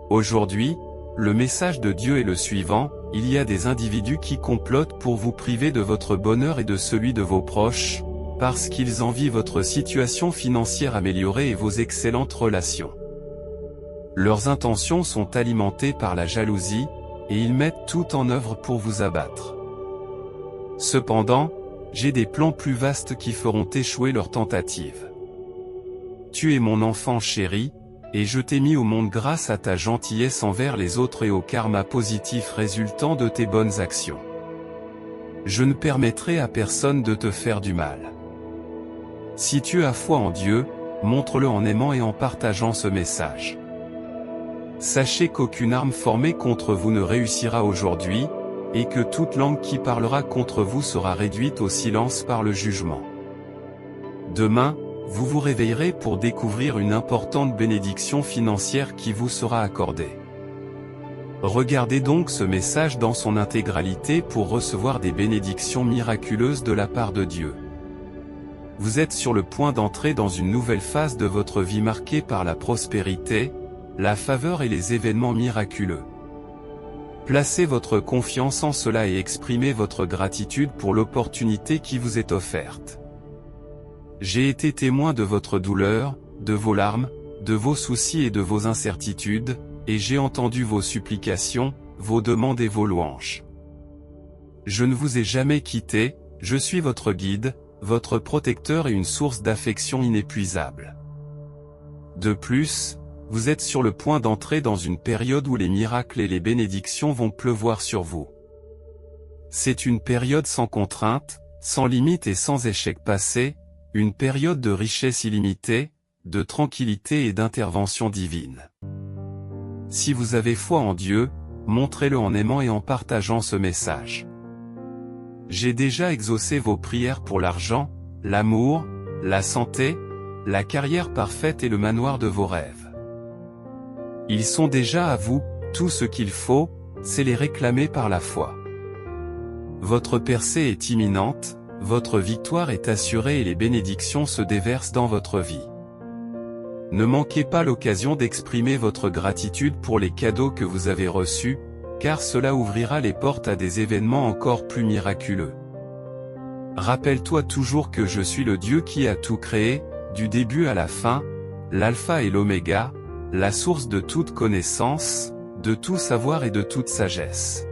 Aujourd'hui, le message de Dieu est le suivant: il y a des individus qui complotent pour vous priver de votre bonheur et de celui de vos proches, parce qu'ils envient votre situation financière améliorée et vos excellentes relations. Leurs intentions sont alimentées par la jalousie, et ils mettent tout en œuvre pour vous abattre. Cependant, j'ai des plans plus vastes qui feront échouer leurs tentatives. Tu es mon enfant chéri, et je t'ai mis au monde grâce à ta gentillesse envers les autres et au karma positif résultant de tes bonnes actions. Je ne permettrai à personne de te faire du mal. Si tu as foi en Dieu, montre-le en aimant et en partageant ce message. Sachez qu'aucune arme formée contre vous ne réussira aujourd'hui, et que toute langue qui parlera contre vous sera réduite au silence par le jugement. Demain, vous vous réveillerez pour découvrir une importante bénédiction financière qui vous sera accordée. Regardez donc ce message dans son intégralité pour recevoir des bénédictions miraculeuses de la part de Dieu. Vous êtes sur le point d'entrer dans une nouvelle phase de votre vie marquée par la prospérité, la faveur et les événements miraculeux. Placez votre confiance en cela et exprimez votre gratitude pour l'opportunité qui vous est offerte. J'ai été témoin de votre douleur, de vos larmes, de vos soucis et de vos incertitudes, et j'ai entendu vos supplications, vos demandes et vos louanges. Je ne vous ai jamais quitté, je suis votre guide, votre protecteur et une source d'affection inépuisable. De plus, vous êtes sur le point d'entrer dans une période où les miracles et les bénédictions vont pleuvoir sur vous. C'est une période sans contrainte, sans limite et sans échec passé, une période de richesse illimitée, de tranquillité et d'intervention divine. Si vous avez foi en Dieu, montrez-le en aimant et en partageant ce message. J'ai déjà exaucé vos prières pour l'argent, l'amour, la santé, la carrière parfaite et le manoir de vos rêves. Ils sont déjà à vous, tout ce qu'il faut, c'est les réclamer par la foi. Votre percée est imminente, votre victoire est assurée et les bénédictions se déversent dans votre vie. Ne manquez pas l'occasion d'exprimer votre gratitude pour les cadeaux que vous avez reçus, car cela ouvrira les portes à des événements encore plus miraculeux. Rappelle-toi toujours que je suis le Dieu qui a tout créé, du début à la fin, l'alpha et l'oméga, la source de toute connaissance, de tout savoir et de toute sagesse.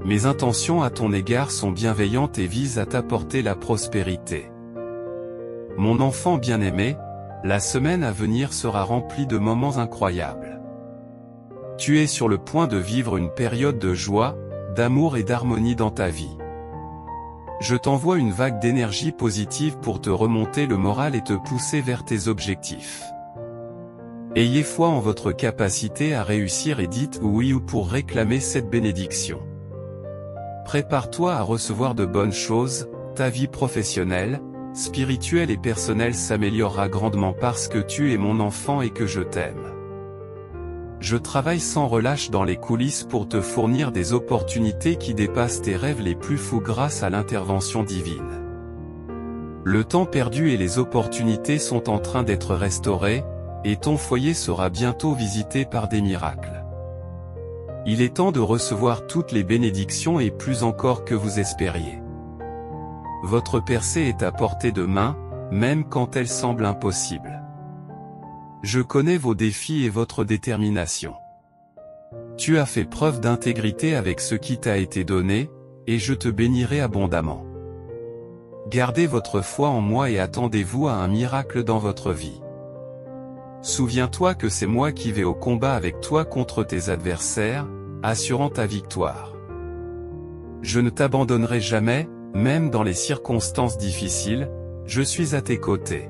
Mes intentions à ton égard sont bienveillantes et visent à t'apporter la prospérité. Mon enfant bien-aimé, la semaine à venir sera remplie de moments incroyables. Tu es sur le point de vivre une période de joie, d'amour et d'harmonie dans ta vie. Je t'envoie une vague d'énergie positive pour te remonter le moral et te pousser vers tes objectifs. Ayez foi en votre capacité à réussir et dites oui ou pour réclamer cette bénédiction. Prépare-toi à recevoir de bonnes choses, ta vie professionnelle, spirituelle et personnelle s'améliorera grandement parce que tu es mon enfant et que je t'aime. Je travaille sans relâche dans les coulisses pour te fournir des opportunités qui dépassent tes rêves les plus fous grâce à l'intervention divine. Le temps perdu et les opportunités sont en train d'être restaurés, et ton foyer sera bientôt visité par des miracles. Il est temps de recevoir toutes les bénédictions et plus encore que vous espériez. Votre percée est à portée de main, même quand elle semble impossible. Je connais vos défis et votre détermination. Tu as fait preuve d'intégrité avec ce qui t'a été donné, et je te bénirai abondamment. Gardez votre foi en moi et attendez-vous à un miracle dans votre vie. Souviens-toi que c'est moi qui vais au combat avec toi contre tes adversaires, assurant ta victoire. Je ne t'abandonnerai jamais, même dans les circonstances difficiles, je suis à tes côtés.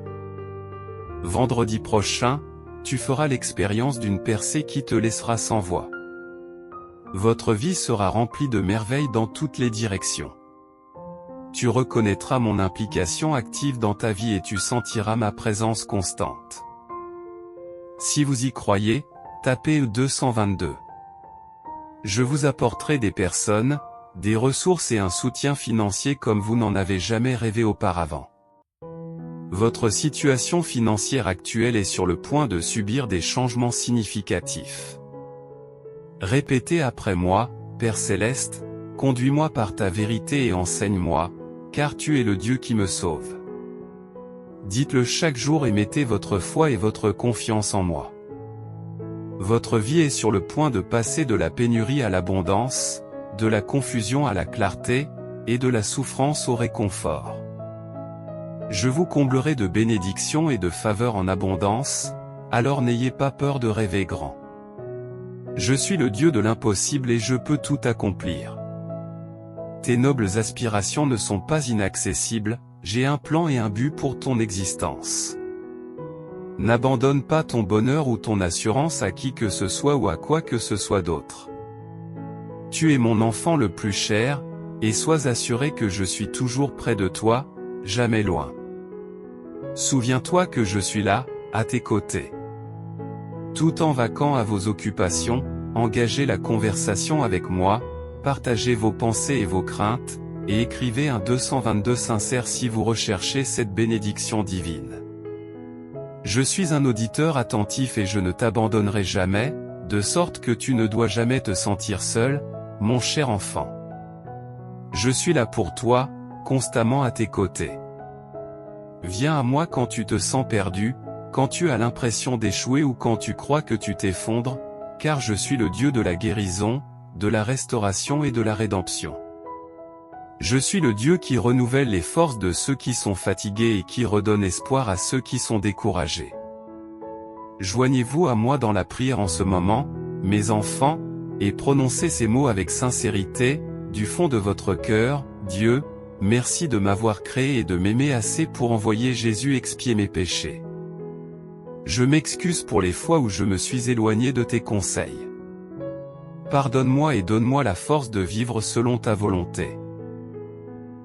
Vendredi prochain, tu feras l'expérience d'une percée qui te laissera sans voix. Votre vie sera remplie de merveilles dans toutes les directions. Tu reconnaîtras mon implication active dans ta vie et tu sentiras ma présence constante. Si vous y croyez, tapez E222. Je vous apporterai des personnes, des ressources et un soutien financier comme vous n'en avez jamais rêvé auparavant. Votre situation financière actuelle est sur le point de subir des changements significatifs. Répétez après moi, Père Céleste, conduis-moi par ta vérité et enseigne-moi, car tu es le Dieu qui me sauve. Dites-le chaque jour et mettez votre foi et votre confiance en moi. Votre vie est sur le point de passer de la pénurie à l'abondance, de la confusion à la clarté, et de la souffrance au réconfort. Je vous comblerai de bénédictions et de faveurs en abondance, alors n'ayez pas peur de rêver grand. Je suis le Dieu de l'impossible et je peux tout accomplir. Tes nobles aspirations ne sont pas inaccessibles, j'ai un plan et un but pour ton existence. N'abandonne pas ton bonheur ou ton assurance à qui que ce soit ou à quoi que ce soit d'autre. Tu es mon enfant le plus cher, et sois assuré que je suis toujours près de toi, jamais loin. Souviens-toi que je suis là, à tes côtés. Tout en vaquant à vos occupations, engagez la conversation avec moi, partagez vos pensées et vos craintes, et écrivez un 222 sincère si vous recherchez cette bénédiction divine. Je suis un auditeur attentif et je ne t'abandonnerai jamais, de sorte que tu ne dois jamais te sentir seul, mon cher enfant. Je suis là pour toi, constamment à tes côtés. Viens à moi quand tu te sens perdu, quand tu as l'impression d'échouer ou quand tu crois que tu t'effondres, car je suis le Dieu de la guérison, de la restauration et de la rédemption. Je suis le Dieu qui renouvelle les forces de ceux qui sont fatigués et qui redonne espoir à ceux qui sont découragés. Joignez-vous à moi dans la prière en ce moment, mes enfants, et prononcez ces mots avec sincérité, du fond de votre cœur, Dieu, merci de m'avoir créé et de m'aimer assez pour envoyer Jésus expier mes péchés. Je m'excuse pour les fois où je me suis éloigné de tes conseils. Pardonne-moi et donne-moi la force de vivre selon ta volonté.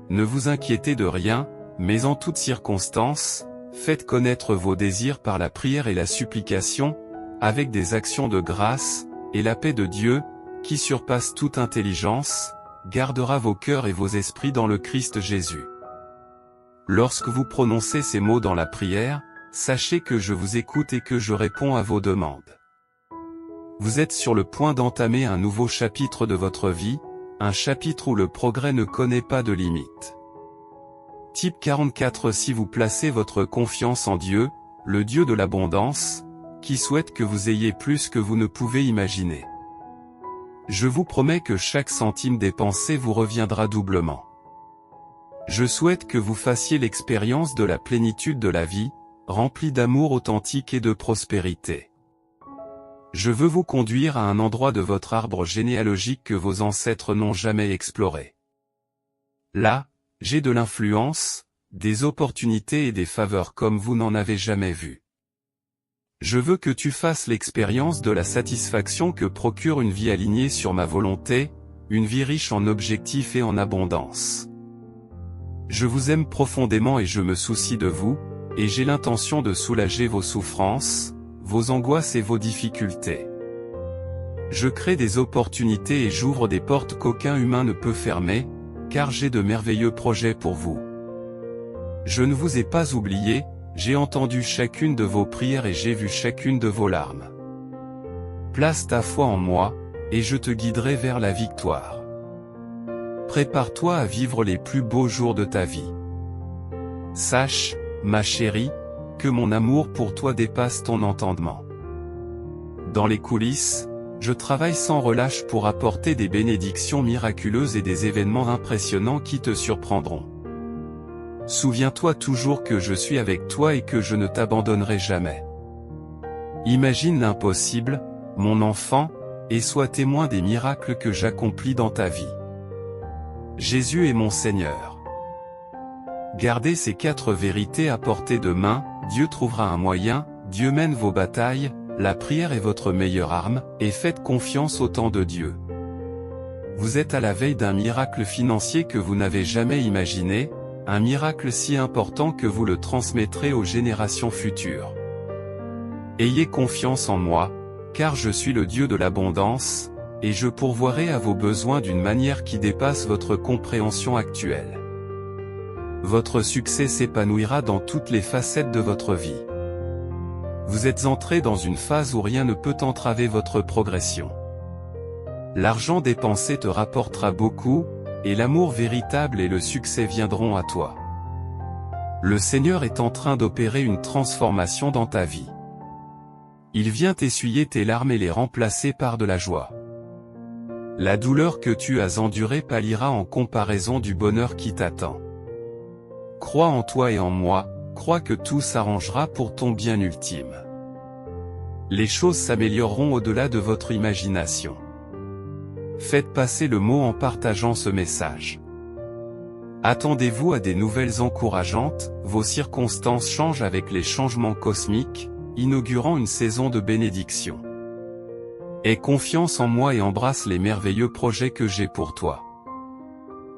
Ne vous inquiétez de rien, mais en toutes circonstances, faites connaître vos désirs par la prière et la supplication, avec des actions de grâce, et la paix de Dieu, qui surpasse toute intelligence, gardera vos cœurs et vos esprits dans le Christ Jésus. Lorsque vous prononcez ces mots dans la prière, sachez que je vous écoute et que je réponds à vos demandes. Vous êtes sur le point d'entamer un nouveau chapitre de votre vie, un chapitre où le progrès ne connaît pas de limite. Type 44. Si vous placez votre confiance en Dieu, le Dieu de l'abondance, qui souhaite que vous ayez plus que vous ne pouvez imaginer. Je vous promets que chaque centime dépensé vous reviendra doublement. Je souhaite que vous fassiez l'expérience de la plénitude de la vie, remplie d'amour authentique et de prospérité. Je veux vous conduire à un endroit de votre arbre généalogique que vos ancêtres n'ont jamais exploré. Là, j'ai de l'influence, des opportunités et des faveurs comme vous n'en avez jamais vu. Je veux que tu fasses l'expérience de la satisfaction que procure une vie alignée sur ma volonté, une vie riche en objectifs et en abondance. Je vous aime profondément et je me soucie de vous, et j'ai l'intention de soulager vos souffrances, vos angoisses et vos difficultés. Je crée des opportunités et j'ouvre des portes qu'aucun humain ne peut fermer, car j'ai de merveilleux projets pour vous. Je ne vous ai pas oublié, j'ai entendu chacune de vos prières et j'ai vu chacune de vos larmes. Place ta foi en moi, et je te guiderai vers la victoire. Prépare-toi à vivre les plus beaux jours de ta vie. Sache, ma chérie, que mon amour pour toi dépasse ton entendement. Dans les coulisses, je travaille sans relâche pour apporter des bénédictions miraculeuses et des événements impressionnants qui te surprendront. Souviens-toi toujours que je suis avec toi et que je ne t'abandonnerai jamais. Imagine l'impossible, mon enfant, et sois témoin des miracles que j'accomplis dans ta vie. Jésus est mon Seigneur. Gardez ces 4 vérités à portée de main, Dieu trouvera un moyen, Dieu mène vos batailles, la prière est votre meilleure arme, et faites confiance au temps de Dieu. Vous êtes à la veille d'un miracle financier que vous n'avez jamais imaginé, un miracle si important que vous le transmettrez aux générations futures. Ayez confiance en moi, car je suis le Dieu de l'abondance, et je pourvoirai à vos besoins d'une manière qui dépasse votre compréhension actuelle. Votre succès s'épanouira dans toutes les facettes de votre vie. Vous êtes entré dans une phase où rien ne peut entraver votre progression. L'argent dépensé te rapportera beaucoup, et l'amour véritable et le succès viendront à toi. Le Seigneur est en train d'opérer une transformation dans ta vie. Il vient essuyer tes larmes et les remplacer par de la joie. La douleur que tu as endurée pâlira en comparaison du bonheur qui t'attend. Crois en toi et en moi, crois que tout s'arrangera pour ton bien ultime. Les choses s'amélioreront au-delà de votre imagination. Faites passer le mot en partageant ce message. Attendez-vous à des nouvelles encourageantes, vos circonstances changent avec les changements cosmiques, inaugurant une saison de bénédiction. Aie confiance en moi et embrasse les merveilleux projets que j'ai pour toi.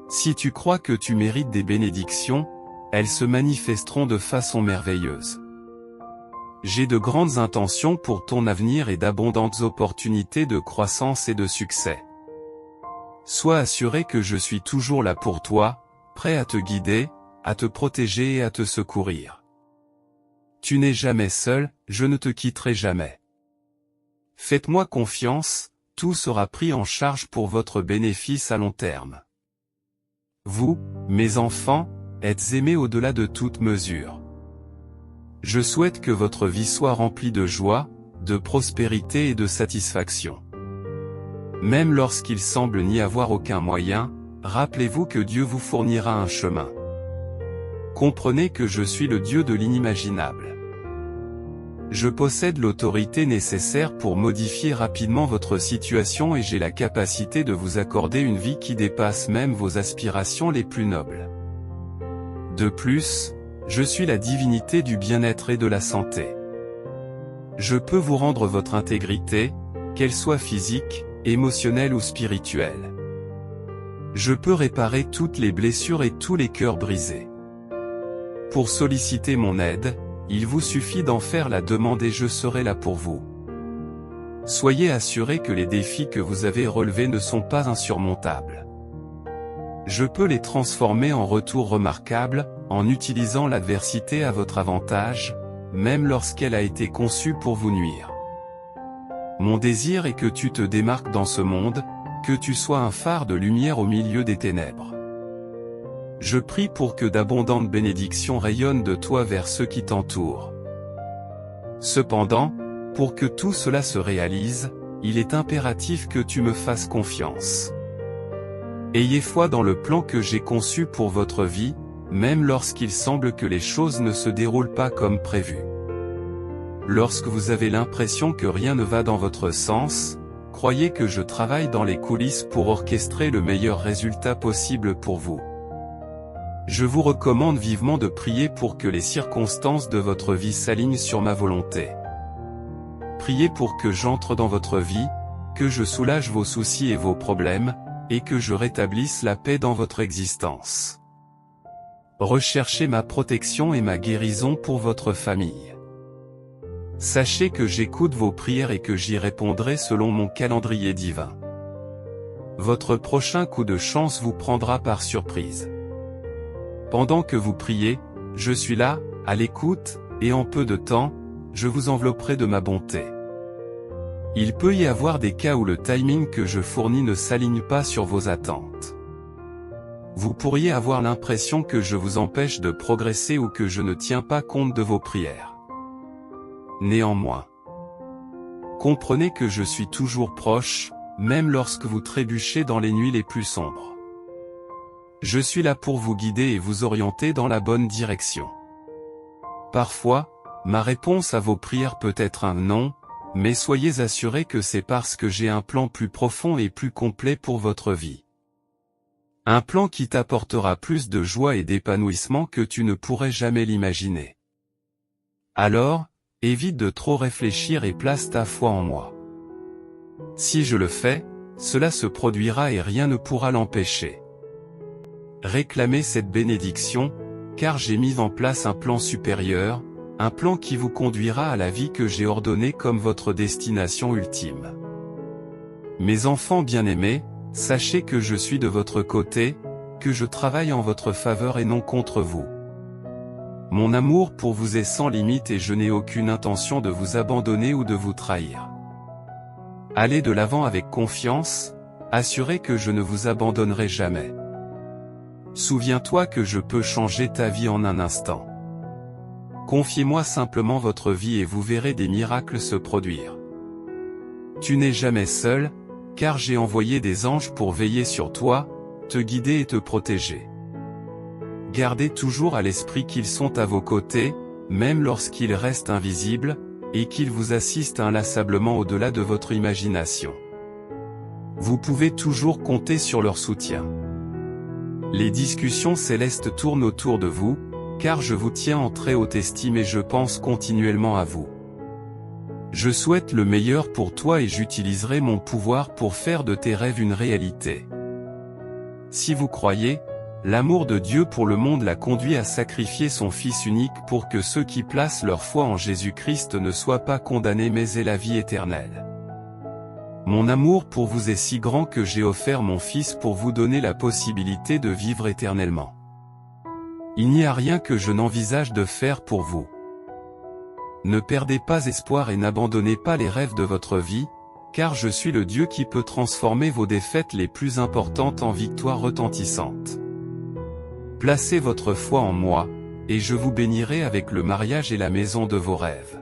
Si tu crois que tu mérites des bénédictions, elles se manifesteront de façon merveilleuse. J'ai de grandes intentions pour ton avenir et d'abondantes opportunités de croissance et de succès. Sois assuré que je suis toujours là pour toi, prêt à te guider, à te protéger et à te secourir. Tu n'es jamais seul, je ne te quitterai jamais. Faites-moi confiance, tout sera pris en charge pour votre bénéfice à long terme. Vous, mes enfants, êtes aimés au-delà de toute mesure. Je souhaite que votre vie soit remplie de joie, de prospérité et de satisfaction. Même lorsqu'il semble n'y avoir aucun moyen, rappelez-vous que Dieu vous fournira un chemin. Comprenez que je suis le Dieu de l'inimaginable. Je possède l'autorité nécessaire pour modifier rapidement votre situation et j'ai la capacité de vous accorder une vie qui dépasse même vos aspirations les plus nobles. De plus, je suis la divinité du bien-être et de la santé. Je peux vous rendre votre intégrité, qu'elle soit physique, émotionnelle ou spirituelle. Je peux réparer toutes les blessures et tous les cœurs brisés. Pour solliciter mon aide, il vous suffit d'en faire la demande et je serai là pour vous. Soyez assurés que les défis que vous avez relevés ne sont pas insurmontables. Je peux les transformer en retours remarquables, en utilisant l'adversité à votre avantage, même lorsqu'elle a été conçue pour vous nuire. Mon désir est que tu te démarques dans ce monde, que tu sois un phare de lumière au milieu des ténèbres. Je prie pour que d'abondantes bénédictions rayonnent de toi vers ceux qui t'entourent. Cependant, pour que tout cela se réalise, il est impératif que tu me fasses confiance. Ayez foi dans le plan que j'ai conçu pour votre vie, même lorsqu'il semble que les choses ne se déroulent pas comme prévu. Lorsque vous avez l'impression que rien ne va dans votre sens, croyez que je travaille dans les coulisses pour orchestrer le meilleur résultat possible pour vous. Je vous recommande vivement de prier pour que les circonstances de votre vie s'alignent sur ma volonté. Priez pour que j'entre dans votre vie, que je soulage vos soucis et vos problèmes, et que je rétablisse la paix dans votre existence. Recherchez ma protection et ma guérison pour votre famille. Sachez que j'écoute vos prières et que j'y répondrai selon mon calendrier divin. Votre prochain coup de chance vous prendra par surprise. Pendant que vous priez, je suis là, à l'écoute, et en peu de temps, je vous envelopperai de ma bonté. Il peut y avoir des cas où le timing que je fournis ne s'aligne pas sur vos attentes. Vous pourriez avoir l'impression que je vous empêche de progresser ou que je ne tiens pas compte de vos prières. Néanmoins, comprenez que je suis toujours proche, même lorsque vous trébuchez dans les nuits les plus sombres. Je suis là pour vous guider et vous orienter dans la bonne direction. Parfois, ma réponse à vos prières peut être un non, mais soyez assurés que c'est parce que j'ai un plan plus profond et plus complet pour votre vie. Un plan qui t'apportera plus de joie et d'épanouissement que tu ne pourrais jamais l'imaginer. Alors, évite de trop réfléchir et place ta foi en moi. Si je le fais, cela se produira et rien ne pourra l'empêcher. Réclamez cette bénédiction, car j'ai mis en place un plan supérieur, un plan qui vous conduira à la vie que j'ai ordonnée comme votre destination ultime. Mes enfants bien-aimés, sachez que je suis de votre côté, que je travaille en votre faveur et non contre vous. Mon amour pour vous est sans limite et je n'ai aucune intention de vous abandonner ou de vous trahir. Allez de l'avant avec confiance, assurez que je ne vous abandonnerai jamais. Souviens-toi que je peux changer ta vie en un instant. Confiez-moi simplement votre vie et vous verrez des miracles se produire. Tu n'es jamais seul, car j'ai envoyé des anges pour veiller sur toi, te guider et te protéger. Gardez toujours à l'esprit qu'ils sont à vos côtés, même lorsqu'ils restent invisibles, et qu'ils vous assistent inlassablement au-delà de votre imagination. Vous pouvez toujours compter sur leur soutien. Les discussions célestes tournent autour de vous, car je vous tiens en très haute estime et je pense continuellement à vous. Je souhaite le meilleur pour toi et j'utiliserai mon pouvoir pour faire de tes rêves une réalité. Si vous croyez, l'amour de Dieu pour le monde l'a conduit à sacrifier son Fils unique pour que ceux qui placent leur foi en Jésus-Christ ne soient pas condamnés mais aient la vie éternelle. Mon amour pour vous est si grand que j'ai offert mon Fils pour vous donner la possibilité de vivre éternellement. Il n'y a rien que je n'envisage de faire pour vous. Ne perdez pas espoir et n'abandonnez pas les rêves de votre vie, car je suis le Dieu qui peut transformer vos défaites les plus importantes en victoires retentissantes. Placez votre foi en moi, et je vous bénirai avec le mariage et la maison de vos rêves.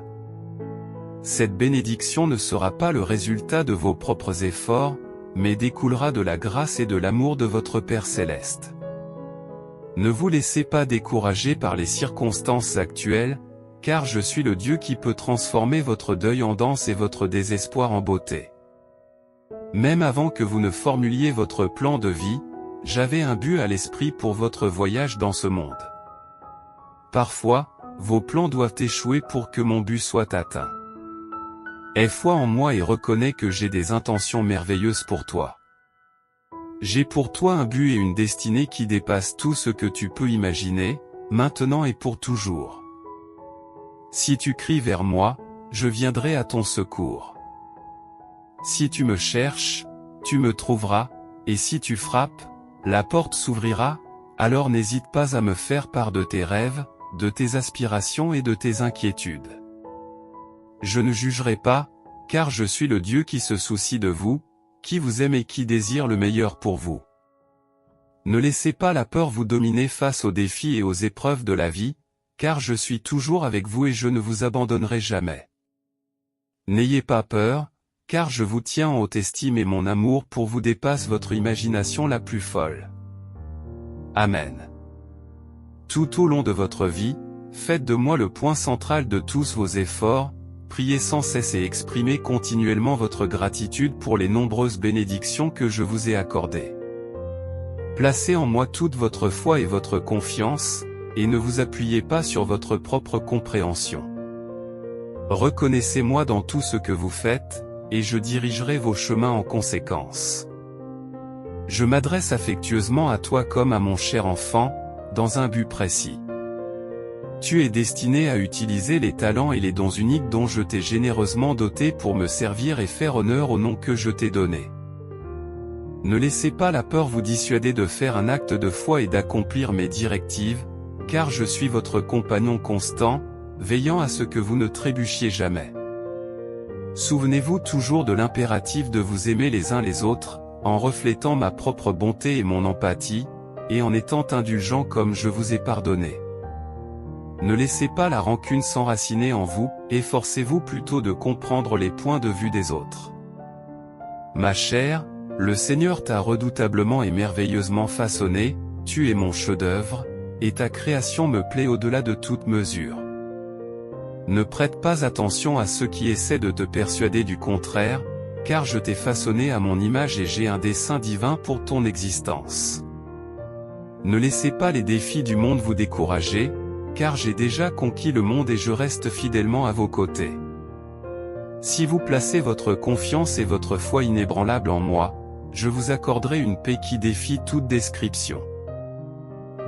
Cette bénédiction ne sera pas le résultat de vos propres efforts, mais découlera de la grâce et de l'amour de votre Père céleste. Ne vous laissez pas décourager par les circonstances actuelles, car je suis le Dieu qui peut transformer votre deuil en danse et votre désespoir en beauté. Même avant que vous ne formuliez votre plan de vie, j'avais un but à l'esprit pour votre voyage dans ce monde. Parfois, vos plans doivent échouer pour que mon but soit atteint. Aie foi en moi et reconnais que j'ai des intentions merveilleuses pour toi. J'ai pour toi un but et une destinée qui dépassent tout ce que tu peux imaginer, maintenant et pour toujours. Si tu cries vers moi, je viendrai à ton secours. Si tu me cherches, tu me trouveras, et si tu frappes, la porte s'ouvrira, alors n'hésite pas à me faire part de tes rêves, de tes aspirations et de tes inquiétudes. Je ne jugerai pas, car je suis le Dieu qui se soucie de vous, qui vous aime et qui désire le meilleur pour vous. Ne laissez pas la peur vous dominer face aux défis et aux épreuves de la vie, car je suis toujours avec vous et je ne vous abandonnerai jamais. N'ayez pas peur, car je vous tiens en haute estime et mon amour pour vous dépasse votre imagination la plus folle. Amen. Tout au long de votre vie, faites de moi le point central de tous vos efforts, priez sans cesse et exprimez continuellement votre gratitude pour les nombreuses bénédictions que je vous ai accordées. Placez en moi toute votre foi et votre confiance, et ne vous appuyez pas sur votre propre compréhension. Reconnaissez-moi dans tout ce que vous faites, et je dirigerai vos chemins en conséquence. Je m'adresse affectueusement à toi comme à mon cher enfant, dans un but précis. Tu es destiné à utiliser les talents et les dons uniques dont je t'ai généreusement doté pour me servir et faire honneur au nom que je t'ai donné. Ne laissez pas la peur vous dissuader de faire un acte de foi et d'accomplir mes directives, car je suis votre compagnon constant, veillant à ce que vous ne trébuchiez jamais. Souvenez-vous toujours de l'impératif de vous aimer les uns les autres, en reflétant ma propre bonté et mon empathie, et en étant indulgent comme je vous ai pardonné. Ne laissez pas la rancune s'enraciner en vous, efforcez-vous plutôt de comprendre les points de vue des autres. Ma chère, le Seigneur t'a redoutablement et merveilleusement façonné, tu es mon chef-d'œuvre, et ta création me plaît au-delà de toute mesure. Ne prête pas attention à ceux qui essaient de te persuader du contraire, car je t'ai façonné à mon image et j'ai un dessein divin pour ton existence. Ne laissez pas les défis du monde vous décourager, car j'ai déjà conquis le monde et je reste fidèlement à vos côtés. Si vous placez votre confiance et votre foi inébranlable en moi, je vous accorderai une paix qui défie toute description.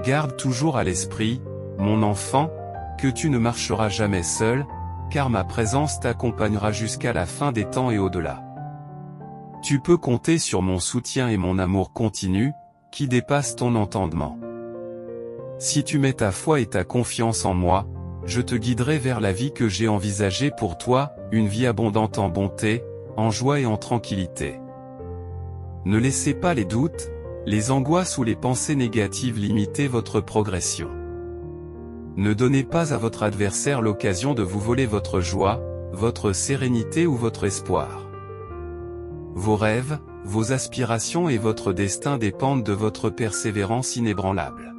Garde toujours à l'esprit, mon enfant, que tu ne marcheras jamais seul, car ma présence t'accompagnera jusqu'à la fin des temps et au-delà. Tu peux compter sur mon soutien et mon amour continu, qui dépasse ton entendement. Si tu mets ta foi et ta confiance en moi, je te guiderai vers la vie que j'ai envisagée pour toi, une vie abondante en bonté, en joie et en tranquillité. Ne laissez pas les doutes, les angoisses ou les pensées négatives limiter votre progression. Ne donnez pas à votre adversaire l'occasion de vous voler votre joie, votre sérénité ou votre espoir. Vos rêves, vos aspirations et votre destin dépendent de votre persévérance inébranlable.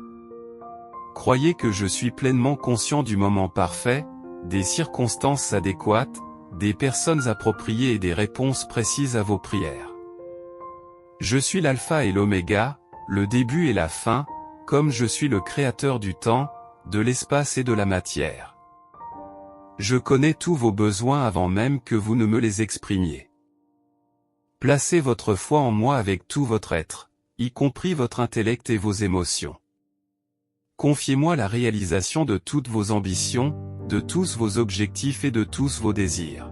Croyez que je suis pleinement conscient du moment parfait, des circonstances adéquates, des personnes appropriées et des réponses précises à vos prières. Je suis l'alpha et l'oméga, le début et la fin, comme je suis le créateur du temps, de l'espace et de la matière. Je connais tous vos besoins avant même que vous ne me les exprimiez. Placez votre foi en moi avec tout votre être, y compris votre intellect et vos émotions. Confiez-moi la réalisation de toutes vos ambitions, de tous vos objectifs et de tous vos désirs.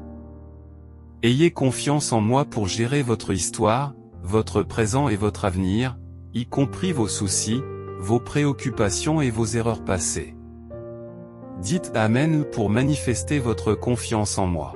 Ayez confiance en moi pour gérer votre histoire, votre présent et votre avenir, y compris vos soucis, vos préoccupations et vos erreurs passées. Dites Amen pour manifester votre confiance en moi.